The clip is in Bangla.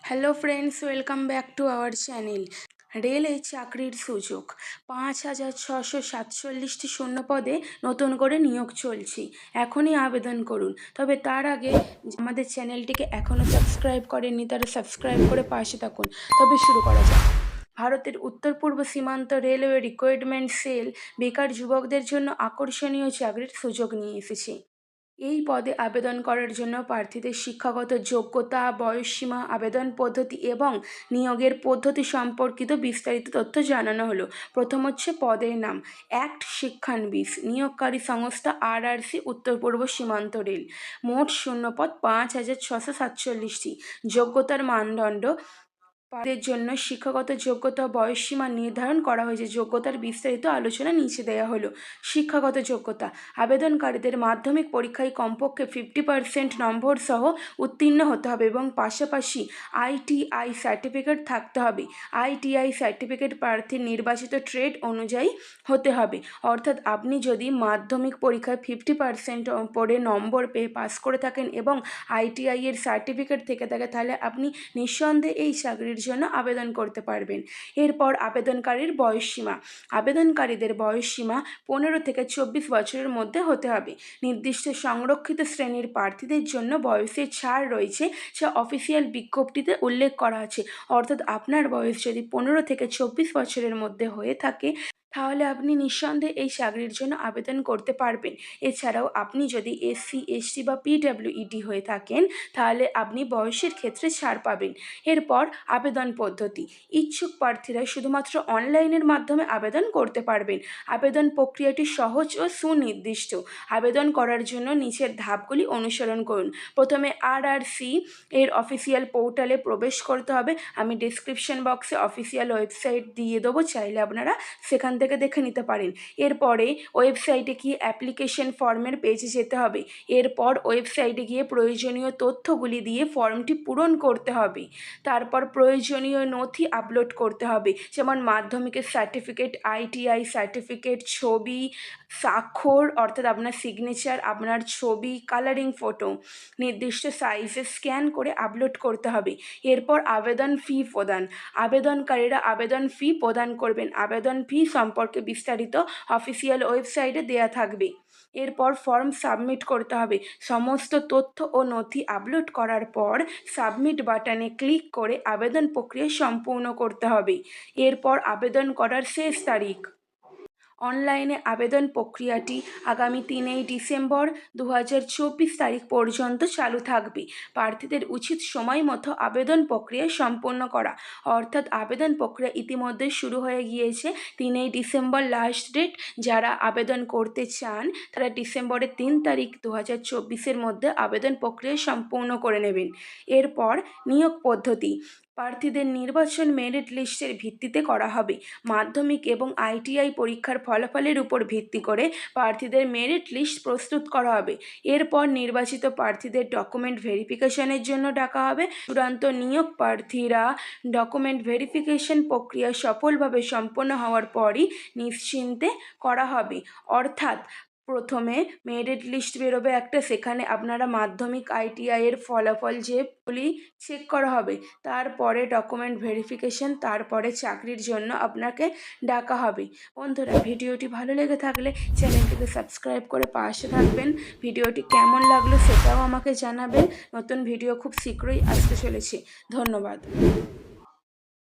Hello friends, welcome back to our channel. রেলে চাকরির সুযোগ 5,647টি শূন্য পদে নতুন করে নিয়োগ চলছে। এখনই আবেদন করুন। তবে তার আগে আমাদের চ্যানেলটিকে এখনও সাবস্ক্রাইব করেননি, তারা সাবস্ক্রাইব করে পাশে থাকুন। তবে শুরু করা যাক। ভারতের উত্তর পূর্ব সীমান্ত রেলওয়ে রিক্রুটমেন্ট সেল বেকার যুবকদের জন্য আকর্ষণীয় চাকরির সুযোগ নিয়ে এসেছে। এই পদে আবেদন করার জন্য প্রার্থীদের শিক্ষাগত যোগ্যতা, বয়সসীমা, আবেদন পদ্ধতি এবং নিয়োগের পদ্ধতি সম্পর্কিত বিস্তারিত তথ্য জানানো হলো। প্রথম হচ্ছে পদের নাম, অ্যাক্ট শিক্ষানবিশ, নিয়োগকারী সংস্থা আরআরসি, উত্তর পূর্ব সীমান্ত রেল। মোট শূন্যপদ 5,647টি। যোগ্যতার মানদণ্ড, পদের জন্য শিক্ষাগত যোগ্যতা, বয়সসীমা নির্ধারণ করা হয়েছে। যোগ্যতার বিস্তারিত আলোচনা নিচে দেওয়া হলো। শিক্ষাগত যোগ্যতা, আবেদনকারীদের মাধ্যমিক পরীক্ষায় কমপক্ষে 50% নম্বর সহ উত্তীর্ণ হতে হবে এবং পাশাপাশি আইটিআই সার্টিফিকেট থাকতে হবে। আইটিআই সার্টিফিকেট প্রার্থীর নির্বাচিত ট্রেড অনুযায়ী হতে হবে। অর্থাৎ আপনি যদি মাধ্যমিক পরীক্ষায় 50% পরে নম্বর পেয়ে পাস করে থাকেন এবং আইটিআই এর সার্টিফিকেট থেকে থাকে, তাহলে আপনি নিঃসন্দেহে এই চাকরির জন্য আবেদন করতে পারবেন। এরপর আবেদনকারীর বয়সসীমা, আবেদনকারীদের বয়সসীমা 15 থেকে 24 বছরের মধ্যে হতে হবে। নির্দিষ্ট সংরক্ষিত শ্রেণীর প্রার্থীদের জন্য বয়সের ছাড় রয়েছে, যা অফিসিয়াল বিজ্ঞপ্তিতে উল্লেখ করা আছে। অর্থাৎ আপনার বয়স যদি 15 থেকে 24 বছরের মধ্যে হয়ে থাকে, তাহলে আপনি নিঃসন্দেহে এই চাকরির জন্য আবেদন করতে পারবেন। এছাড়াও আপনি যদি এসসি, এসটি বা পিডব্লিউডি হয়ে থাকেন, তাহলে আপনি বয়সের ক্ষেত্রে ছাড় পাবেন। এরপর আবেদন পদ্ধতি, ইচ্ছুক প্রার্থীরা শুধুমাত্র অনলাইনের মাধ্যমে আবেদন করতে পারবেন। আবেদন প্রক্রিয়াটি সহজ ও সুনির্দিষ্ট। আবেদন করার জন্য নিচের ধাপগুলি অনুসরণ করুন। প্রথমে আরআরসি এর অফিসিয়াল পোর্টালে প্রবেশ করতে হবে। আমি ডেসক্রিপশন বক্সে অফিসিয়াল ওয়েবসাইট দিয়ে দেবো, চাইলে আপনারা সেখান থেকে দেখে নিতে পারেন। এরপরে ওয়েবসাইটে গিয়ে অ্যাপ্লিকেশন ফর্মের পেজে যেতে হবে। এরপর ওয়েবসাইটে গিয়ে প্রয়োজনীয় তথ্যগুলি দিয়ে ফর্মটি পূরণ করতে হবে। তারপর প্রয়োজনীয় নথি আপলোড করতে হবে, যেমন মাধ্যমিকের সার্টিফিকেট, আইটিআই সার্টিফিকেট, ছবি, স্বাক্ষর অর্থাৎ আপনার সিগনেচার, আপনার ছবি, কালারিং ফটো নির্দিষ্ট সাইজে স্ক্যান করে আপলোড করতে হবে। এরপর আবেদন ফি প্রদান, আবেদনকারীরা আবেদন ফি প্রদান করবেন। আবেদন ফি সম্পর্কে বিস্তারিত অফিসিয়াল ওয়েবসাইটে দেয়া থাকবে। এরপর ফর্ম সাবমিট করতে হবে। সমস্ত তথ্য ও নথি আপলোড করার পর সাবমিট বাটনে ক্লিক করে আবেদন প্রক্রিয়া সম্পূর্ণ করতে হবে। এরপর আবেদন করার শেষ তারিখ, অনলাইনে আবেদন প্রক্রিয়াটি আগামী 3 ডিসেম্বর 2024 তারিখ পর্যন্ত চালু থাকবে। প্রার্থীদের উচিত সময় মতো আবেদন প্রক্রিয়া সম্পন্ন করা। অর্থাৎ আবেদন প্রক্রিয়া ইতিমধ্যে শুরু হয়ে গিয়েছে। 3 ডিসেম্বর লাস্ট ডেট। যারা আবেদন করতে চান তারা ডিসেম্বরের 3 তারিখ 2024-এর মধ্যে আবেদন প্রক্রিয়া সম্পূর্ণ করে নেবেন। এরপর নিয়োগ পদ্ধতি, প্রার্থীদের নির্বাচন মেরিট লিস্টের ভিত্তিতে করা হবে। মাধ্যমিক এবং আইটিআই পরীক্ষার ফলাফলের উপর ভিত্তি করে প্রার্থীদের মেরিট লিস্ট প্রস্তুত করা হবে। এরপর নির্বাচিত প্রার্থীদের ডকুমেন্ট ভেরিফিকেশনের জন্য ডাকা হবে। চূড়ান্ত নিয়োগ প্রার্থীরা ডকুমেন্ট ভেরিফিকেশন প্রক্রিয়া সফলভাবে সম্পন্ন হওয়ার পরই নিশ্চিন্তে করা হবে। অর্থাৎ প্রথমে মেরিট লিস্ট বেরোবে একটা, সেখানে আপনারা মাধ্যমিক আইটিআই এর ফলাফল যেগুলি চেক করা হবে, তারপরে ডকুমেন্ট ভেরিফিকেশন, তারপরে চাকরির জন্য আপনাকে ডাকা হবে। বন্ধুরা, ভিডিওটি ভালো লেগে থাকলে চ্যানেলটিকে সাবস্ক্রাইব করে পাশে থাকবেন। ভিডিওটি কেমন লাগলো সেটাও আমাকে জানাবেন। নতুন ভিডিও খুব শীঘ্রই আসতে চলেছে। ধন্যবাদ।